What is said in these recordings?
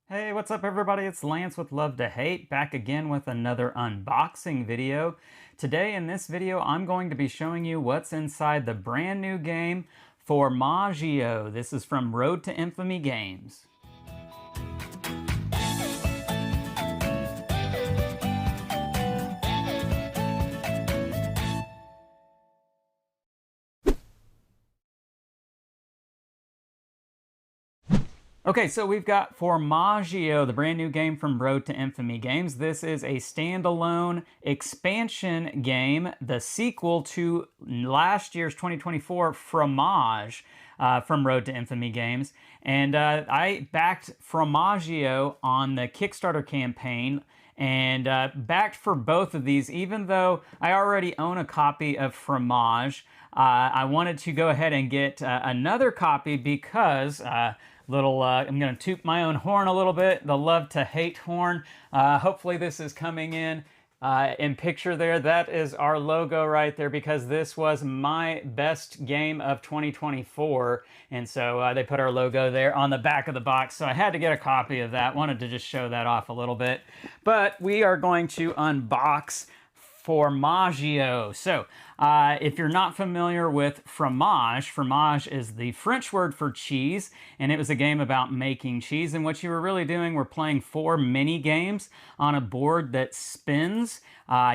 Hey, what's up everybody? It's Lance with Love to Hate, back again with another unboxing video. Today in this video, I'm going to be showing you what's inside the brand new game Formaggio. This is from Road to Infamy Games. Okay, so we've got Formaggio, the brand new game from Road to Infamy Games. This is a standalone expansion game, the sequel to last year's 2024 Fromage from Road to Infamy Games. And I backed Formaggio on the Kickstarter campaign and backed for both of these, even though I already own a copy of Fromage. I wanted to go ahead and get another copy because I'm going to toot my own horn a little bit, the Love to Hate horn. Hopefully this is coming in picture there. That is our logo right there because this was my best game of 2024. And so they put our logo there on the back of the box. So I had to get a copy of that. Wanted to just show that off a little bit. But we are going to unbox Formaggio. So, if you're not familiar with fromage, fromage is the French word for cheese, and it was a game about making cheese. And what you were really doing, we're playing 4 mini games on a board that spins.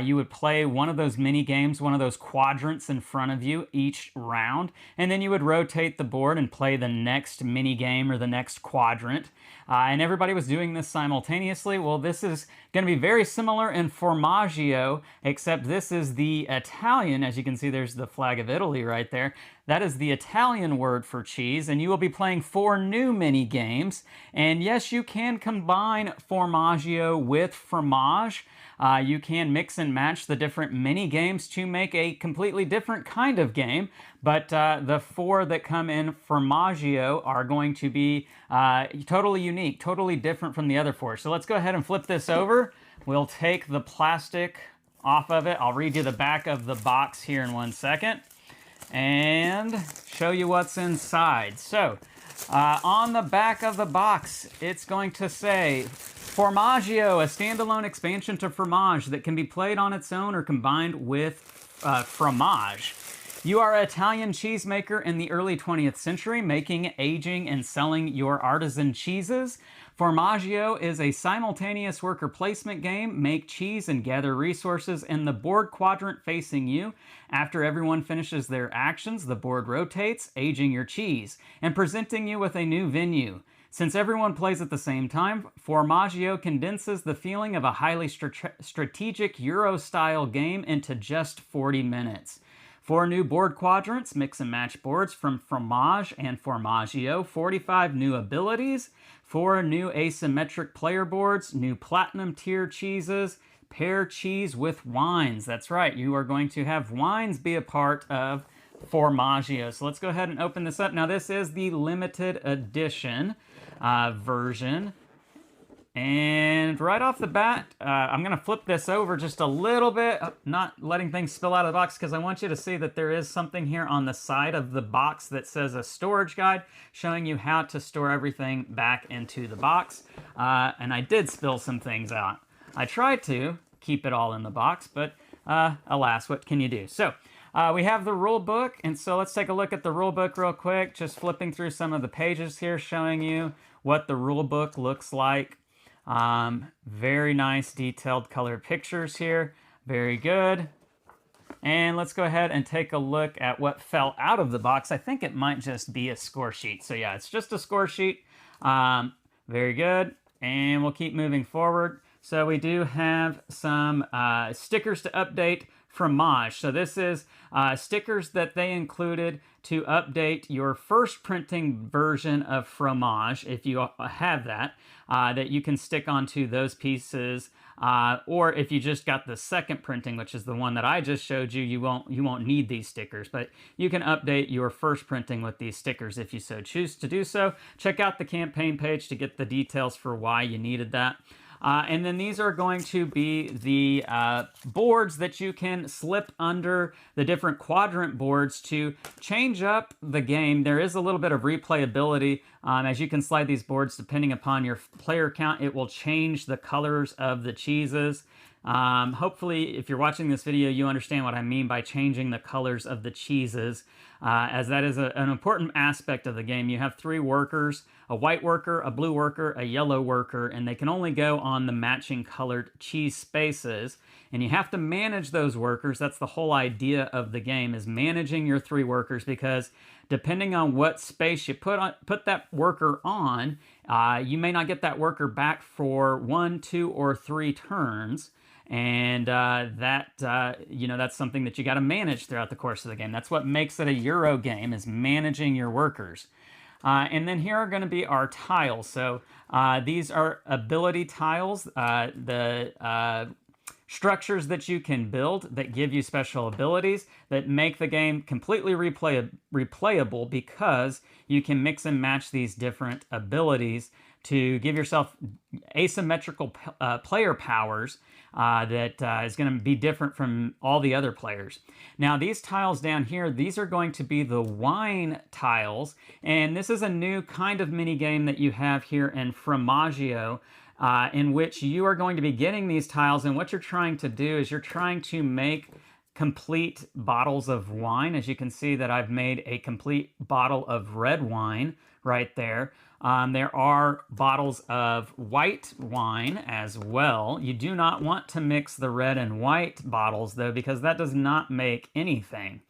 You would play one of those mini games, one of those quadrants in front of you each round, and then you would rotate the board and play the next mini game or the next quadrant. And everybody was doing this simultaneously. Well, this is going to be very similar in Formaggio, except this is the Italian. As you can see, there's the flag of Italy right there. That is the Italian word for cheese, and you will be playing 4 new mini games. And yes, you can combine Formaggio with fromage. You can mix and match the different mini games to make a completely different kind of game, but the 4 that come in Formaggio are going to be totally unique, totally different from the other 4. So let's go ahead and flip this over. We'll take the plastic off of it. I'll read you the back of the box here in 1 second and show you what's inside. So on the back of the box, it's going to say Formaggio, a standalone expansion to Fromage that can be played on its own or combined with fromage. You are an Italian cheesemaker in the early 20th century, making, aging, and selling your artisan cheeses. Formaggio is a simultaneous worker placement game. Make cheese and gather resources in the board quadrant facing you. After everyone finishes their actions, the board rotates, aging your cheese, and presenting you with a new venue. Since everyone plays at the same time, Formaggio condenses the feeling of a highly strategic Euro-style game into just 40 minutes. 4 new board quadrants, mix and match boards from Fromage and Formaggio, 45 new abilities, 4 new asymmetric player boards, new platinum tier cheeses, pair cheese with wines. That's right, you are going to have wines be a part of Formaggio. So let's go ahead and open this up. Now this is the limited edition version. And right off the bat, I'm going to flip this over just a little bit, not letting things spill out of the box, because I want you to see that there is something here on the side of the box that says a storage guide, showing you how to store everything back into the box. And I did spill some things out. I tried to keep it all in the box, but alas, what can you do? So we have the rule book, and so let's take a look at the rule book real quick, just flipping through some of the pages here, showing you what the rule book looks like. Very nice detailed colored pictures here. Very good. And let's go ahead and take a look at what fell out of the box. I think it might just be a score sheet. So yeah, it's just a score sheet. Very good. And we'll keep moving forward. So we do have some stickers to update Fromage. So this is stickers that they included to update your first printing version of Fromage, if you have that, that you can stick onto those pieces. Or if you just got the second printing, which is the one that I just showed you, you won't need these stickers. But you can update your first printing with these stickers if you so choose to do so. Check out the campaign page to get the details for why you needed that. And then these are going to be the boards that you can slip under the different quadrant boards to change up the game. There is a little bit of replayability As you can slide these boards, depending upon your player count, it will change the colors of the cheeses. Hopefully, if you're watching this video, you understand what I mean by changing the colors of the cheeses, as that is an important aspect of the game. You have 3 workers, a white worker, a blue worker, a yellow worker, and they can only go on the matching colored cheese spaces. And you have to manage those workers. That's the whole idea of the game, is managing your 3 workers, because depending on what space you put that worker on, you may not get that worker back for 1, 2, or 3 turns. And that's something that you got to manage throughout the course of the game. That's what makes it a Euro game, is managing your workers. And then here are going to be our tiles. So these are ability tiles, the structures that you can build that give you special abilities that make the game completely replayable, because you can mix and match these different abilities to give yourself asymmetrical player powers that is going to be different from all the other players. Now, these tiles down here, these are going to be the wine tiles, and this is a new kind of mini game that you have here in Formaggio, in which you are going to be getting these tiles, and what you're trying to do is you're trying to make complete bottles of wine. As you can see that I've made a complete bottle of red wine right there. There are bottles of white wine as well. You do not want to mix the red and white bottles, though, because that does not make anything.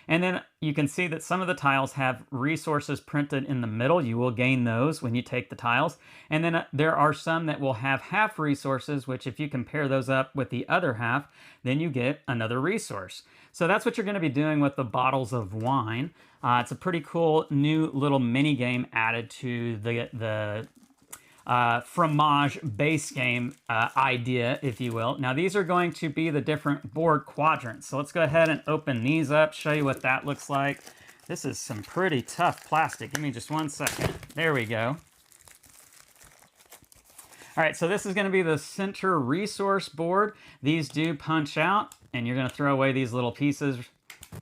And then you can see that some of the tiles have resources printed in the middle. You will gain those when you take the tiles. And then there are some that will have half resources, which if you compare those up with the other half, then you get another resource. So that's what you're going to be doing with the bottles of wine. It's a pretty cool new little mini game added to the Fromage base game idea, if you will. Now, these are going to be the different board quadrants. So let's go ahead and open these up, show you what that looks like. This is some pretty tough plastic. Give me just 1 second. There we go. All right, so this is going to be the center resource board. These do punch out, and you're going to throw away these little pieces.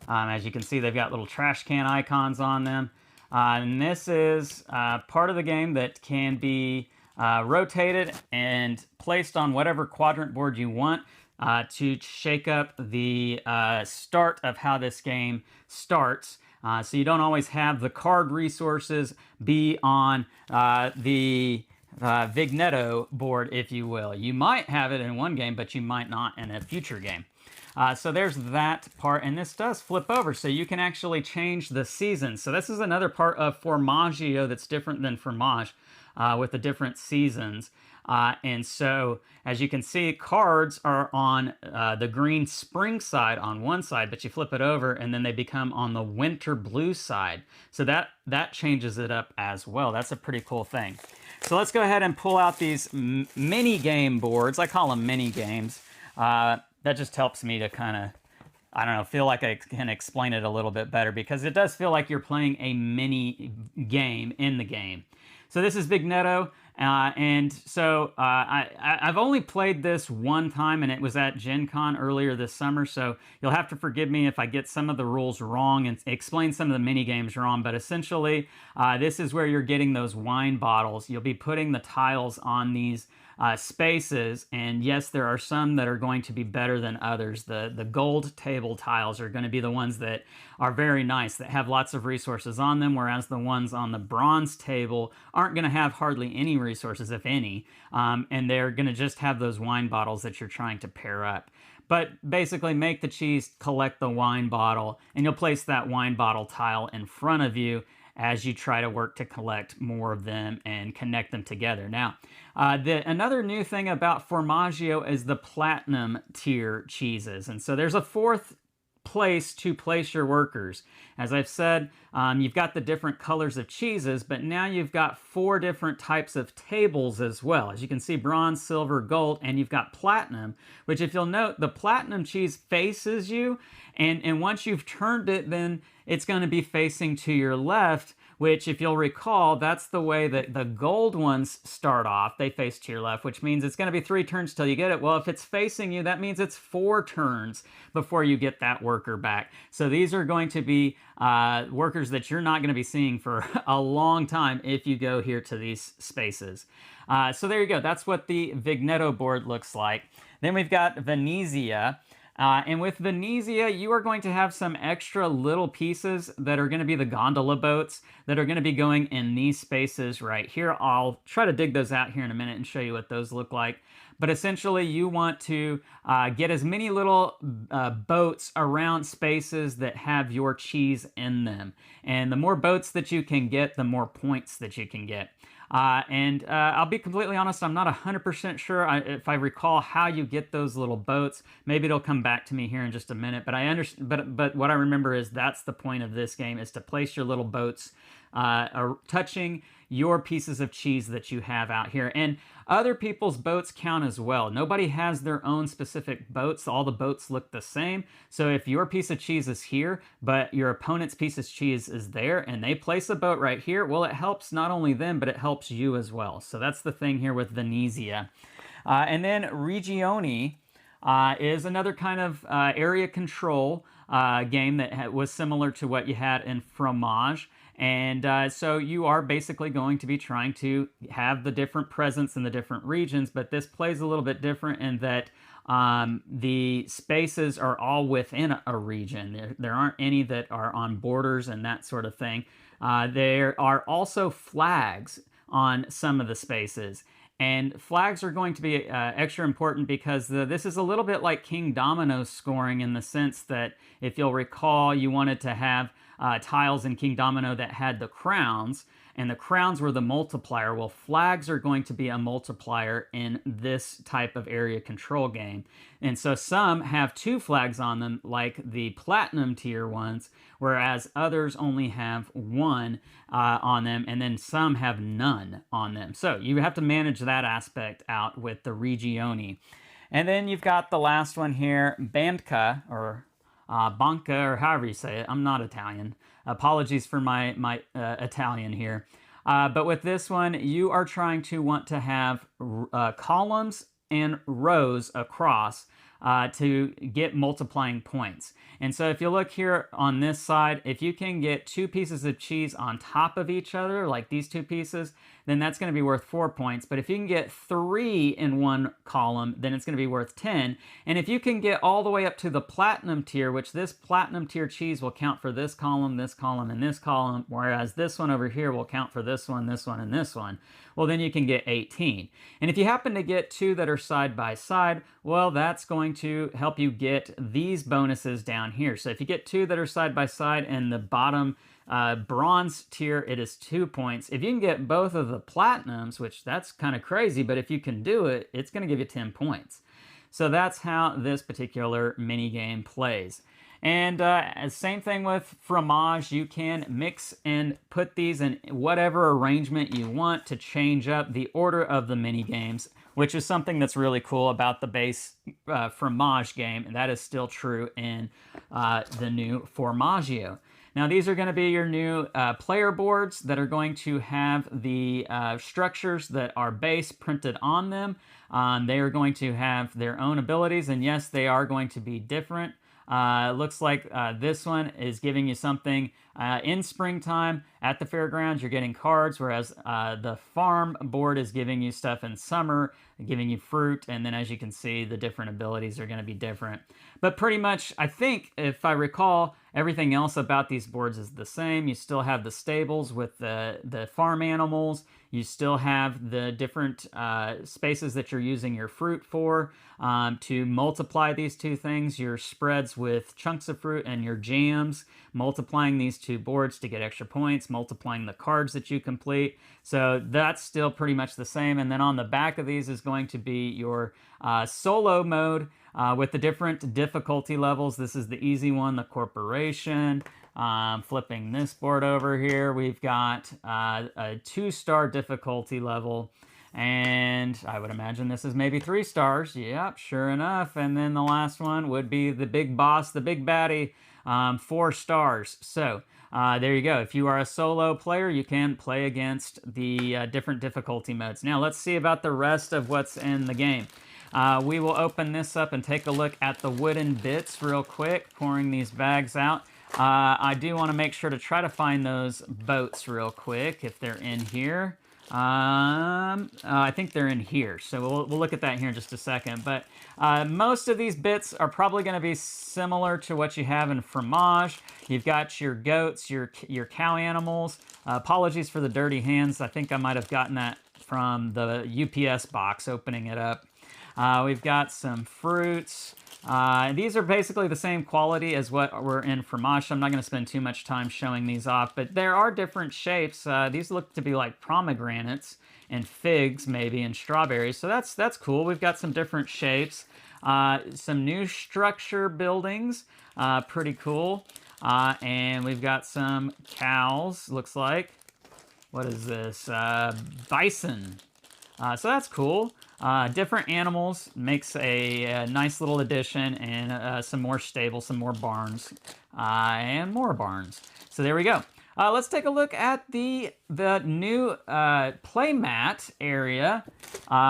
As you can see, they've got little trash can icons on them. And this is part of the game that can be rotated and placed on whatever quadrant board you want to shake up the start of how this game starts. So you don't always have the card resources be on the Vignetto board, if you will. You might have it in one game, but you might not in a future game. So there's that part, and this does flip over, so you can actually change the seasons. So this is another part of Formaggio that's different than Fromage, with the different seasons. And so, as you can see, cards are on the green spring side on one side, but you flip it over, and then they become on the winter blue side. So that changes it up as well. That's a pretty cool thing. So let's go ahead and pull out these mini game boards. I call them mini games. That just helps me to kind of, I don't know, feel like I can explain it a little bit better, because it does feel like you're playing a mini game in the game. So this is Vignetto, and so I've only played this one time, and it was at Gen Con earlier this summer, so you'll have to forgive me if I get some of the rules wrong and explain some of the mini games wrong, but essentially this is where you're getting those wine bottles. You'll be putting the tiles on these spaces, and yes, there are some that are going to be better than others. The gold table tiles are going to be the ones that are very nice, that have lots of resources on them, whereas the ones on the bronze table aren't going to have hardly any resources, if any, and they're going to just have those wine bottles that you're trying to pair up. But basically, make the cheese collect the wine bottle, and you'll place that wine bottle tile in front of you as you try to work to collect more of them and connect them together. Now, another new thing about Formaggio is the platinum tier cheeses. And so there's a fourth place to place your workers. As I've said, you've got the different colors of cheeses, but now you've got 4 different types of tables as well. As you can see, bronze, silver, gold, and you've got platinum, which if you'll note, the platinum cheese faces you, and once you've turned it, then it's going to be facing to your left, which if you'll recall, that's the way that the gold ones start off. They face to your left, which means it's going to be 3 turns till you get it. Well, if it's facing you, that means it's 4 turns before you get that worker back. So these are going to be workers that you're not going to be seeing for a long time if you go here to these spaces. So there you go. That's what the Vigneto board looks like. Then we've got Venezia. And with Venezia, you are going to have some extra little pieces that are going to be the gondola boats that are going to be going in these spaces right here. I'll try to dig those out here in a minute and show you what those look like. But essentially, you want to get as many little boats around spaces that have your cheese in them. And the more boats that you can get, the more points that you can get. I'll be completely honest, I'm not 100% sure if I recall how you get those little boats. Maybe it'll come back to me here in just a minute, but I understand. But what I remember is that's the point of this game, is to place your little boats touching your pieces of cheese that you have out here. And other people's boats count as well. Nobody has their own specific boats. All the boats look the same. So if your piece of cheese is here, but your opponent's piece of cheese is there, and they place a boat right here, well, it helps not only them, but it helps you as well. So that's the thing here with Venezia. And then Regioni is another kind of area control game that was similar to what you had in Fromage. And so you are basically going to be trying to have the different presence in the different regions, but this plays a little bit different in that the spaces are all within a region. There aren't any that are on borders and that sort of thing. There are also flags on some of the spaces. And flags are going to be extra important because this is a little bit like King Domino's scoring, in the sense that, if you'll recall, you wanted to have tiles in King Domino that had the crowns, and the crowns were the multiplier. Well, flags are going to be a multiplier in this type of area control game. And so some have 2 flags on them, like the platinum tier ones, whereas others only have 1 on them, and then some have none on them. So you have to manage that aspect out with the Regioni. And then you've got the last one here, Banca, or Banca, or however you say it. I'm not Italian. Apologies for my Italian here. But with this one, you are trying to want to have columns and rows across to get multiplying points. And so if you look here on this side, if you can get 2 pieces of cheese on top of each other, like these 2 pieces, then that's going to be worth 4 points. But if you can get 3 in one column, then it's going to be worth 10. And if you can get all the way up to the platinum tier, which this platinum tier cheese will count for this column, and this column, whereas this one over here will count for this one, and this one, well, then you can get 18. And if you happen to get 2 that are side by side, well, that's going to help you get these bonuses down here. So if you get 2 that are side by side, and the bottom bronze tier, it is 2 points. If you can get both of the platinums, which that's kind of crazy, but if you can do it, it's going to give you 10 points. So that's how this particular mini game plays. And same thing with Fromage. You can mix and put these in whatever arrangement you want to change up the order of the mini games, which is something that's really cool about the base Fromage game, and that is still true in the new Formaggio. Now, these are going to be your new player boards that are going to have the structures that are base printed on them. They are going to have their own abilities, and yes, they are going to be different. Looks like this one is giving you something in springtime at the fairgrounds. You're getting cards, whereas the farm board is giving you stuff in summer, giving you fruit, and then as you can see, the different abilities are going to be different. But pretty much, I think, if I recall, everything else about these boards is the same. You still have the stables with the farm animals. You still have the different spaces that you're using your fruit for to multiply these 2 things, your spreads with chunks of fruit and your jams, multiplying these 2 boards to get extra points, multiplying the cards that you complete. So that's still pretty much the same. And then on the back of these is going to be your solo mode with the different difficulty levels. This is the easy one, the corporation. Flipping this board over here, we've got a 2-star difficulty level, and I would imagine this is maybe 3 stars. Yep, sure enough. And then the last one would be the big boss, the big baddie, 4 stars. So there you go. If you are a solo player, you can play against the different difficulty modes. Now let's see about the rest of what's in the game. We will open this up and take a look at the wooden bits real quick, pouring these bags out. I do want to make sure to try to find those boats real quick if they're in here. I think they're in here, so we'll look at that here in just a second. But most of these bits are probably going to be similar to what you have in Fromage. You've got your goats, your cow animals. Apologies for the dirty hands. I think I might have gotten that from the UPS box, opening it up. We've got some fruits. These are basically the same quality as what were in Fromage. I'm not going to spend too much time showing these off, but there are different shapes. These look to be like pomegranates and figs, maybe, and strawberries. So that's cool. We've got some different shapes. Some new structure buildings. Pretty cool. And we've got some cows, looks like. What is this? Bison. So that's cool. Different animals makes a nice little addition, and some more stables, some more barns, and more barns. So there we go. Let's take a look at the new Playmat area,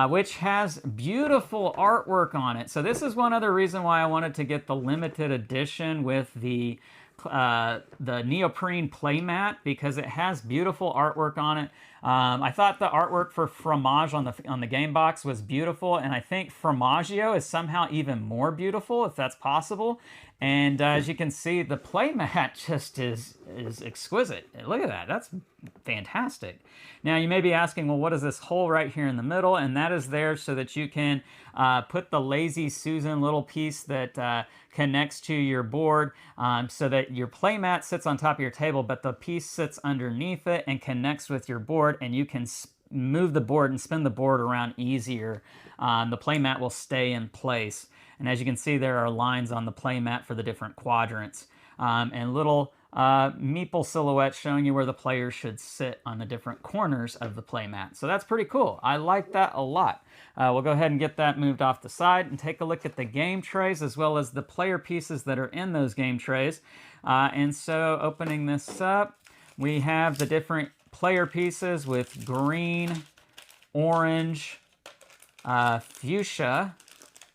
which has beautiful artwork on it. So this is one other reason why I wanted to get the limited edition with the neoprene Playmat, because it has beautiful artwork on it. I thought the artwork for Fromage on the game box was beautiful, and I think Formaggio is somehow even more beautiful, if that's possible. And as you can see, the Playmat just is exquisite. Look at that. That's fantastic. Now, you may be asking, well, what is this hole right here in the middle? And that is there so that you can put the Lazy Susan little piece that connects to your board, so that your Playmat sits on top of your table, but the piece sits underneath it and connects with your board, and you can move the board and spin the board around easier. The Playmat will stay in place. And as you can see, there are lines on the Playmat for the different quadrants, and little meeple silhouettes showing you where the players should sit on the different corners of the Playmat. So that's pretty cool. I like that a lot. We'll go ahead and get that moved off the side and take a look at the game trays as well as the player pieces that are in those game trays. And so opening this up, we have the different player pieces with green, orange, fuchsia,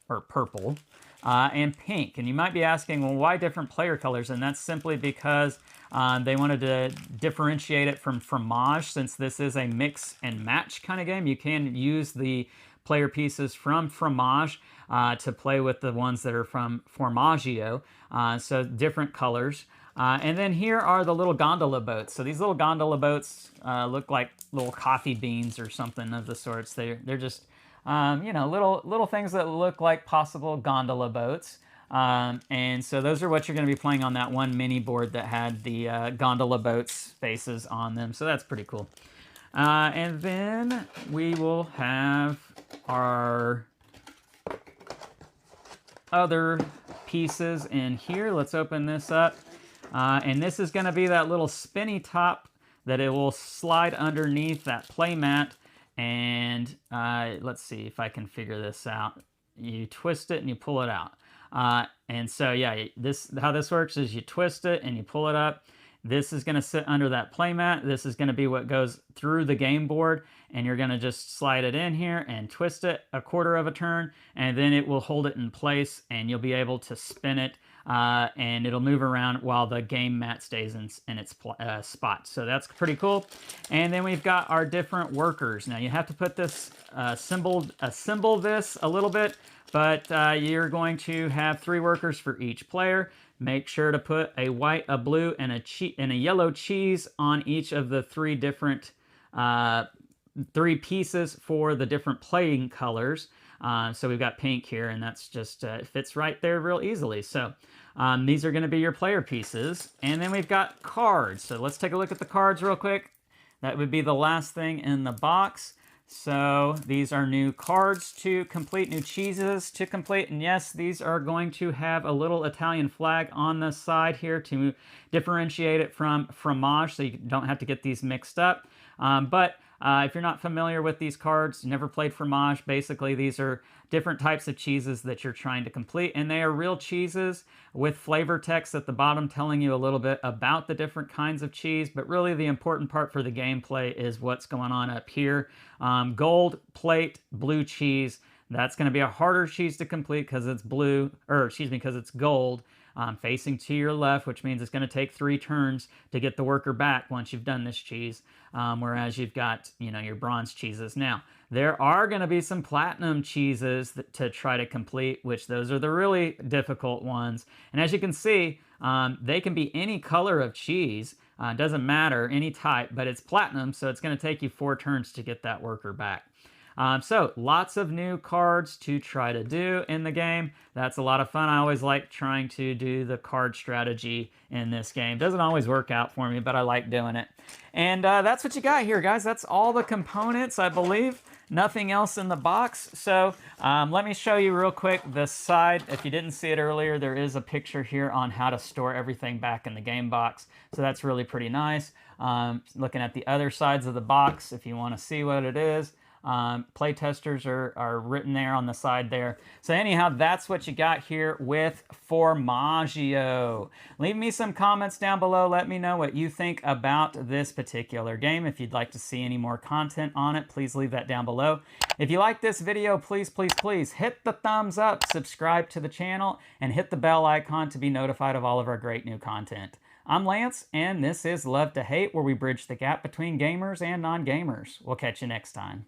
or purple, and pink. And you might be asking, well, why different player colors? And that's simply because they wanted to differentiate it from Fromage. Since this is a mix and match kind of game, you can use the player pieces from Fromage to play with the ones that are from Formaggio, so different colors. And then here are the little gondola boats. So these little gondola boats look like little coffee beans or something of the sorts. They're just you know, little things that look like possible gondola boats. And so those are what you're going to be playing on that one mini board that had the gondola boats faces on them. So that's pretty cool. And then we will have our other pieces in here. Let's open this up. And this is going to be that little spinny top that it will slide underneath that Playmat. And let's see if I can figure this out. You twist it and you pull it out. And so, yeah, how this works is you twist it and you pull it up. This is going to sit under that Playmat. This is going to be what goes through the game board. And you're going to just slide it in here and twist it a quarter of a turn. And then it will hold it in place and you'll be able to spin it. And it'll move around while the game mat stays in its spot. So that's pretty cool. And then we've got our different workers. Now you have to put this, assemble this a little bit, but you're going to have 3 workers for each player. Make sure to put a white, a blue, and a yellow cheese on each of the 3 different 3 pieces for the different playing colors. So we've got pink here, and that's just fits right there real easily. So these are going to be your player pieces. And then we've got cards. So let's take a look at the cards real quick. That would be the last thing in the box. So these are new cards to complete, new cheeses to complete. And yes, these are going to have a little Italian flag on the side here to differentiate it from Fromage, so you don't have to get these mixed up. But If you're not familiar with these cards, never played Fromage, basically these are different types of cheeses that you're trying to complete, and they are real cheeses with flavor text at the bottom telling you a little bit about the different kinds of cheese, but really the important part for the gameplay is what's going on up here. Gold plate, blue cheese. That's going to be a harder cheese to complete because it's blue, or excuse me, because it's gold. Facing to your left, which means it's going to take 3 turns to get the worker back once you've done this cheese, whereas you've got, your bronze cheeses. Now, there are going to be some platinum cheeses to try to complete, which those are the really difficult ones. And as you can see, they can be any color of cheese. Doesn't matter, any type, but it's platinum, so it's going to take you 4 turns to get that worker back. So lots of new cards to try to do in the game. That's a lot of fun. I always like trying to do the card strategy in this game. Doesn't always work out for me, but I like doing it. And that's what you got here, guys. That's all the components, I believe. Nothing else in the box. So let me show you real quick the side. If you didn't see it earlier, there is a picture here on how to store everything back in the game box. So that's really pretty nice. Looking at the other sides of the box, if you want to see what it is. Play testers are written there on the side there. So anyhow, that's what you got here with Formaggio. Leave me some comments down below. Let me know what you think about this particular game. If you'd like to see any more content on it, please leave that down below. If you like this video, please, please, please hit the thumbs up, subscribe to the channel, and hit the bell icon to be notified of all of our great new content. I'm Lance, and this is Love to Hate, where we bridge the gap between gamers and non-gamers. We'll catch you next time.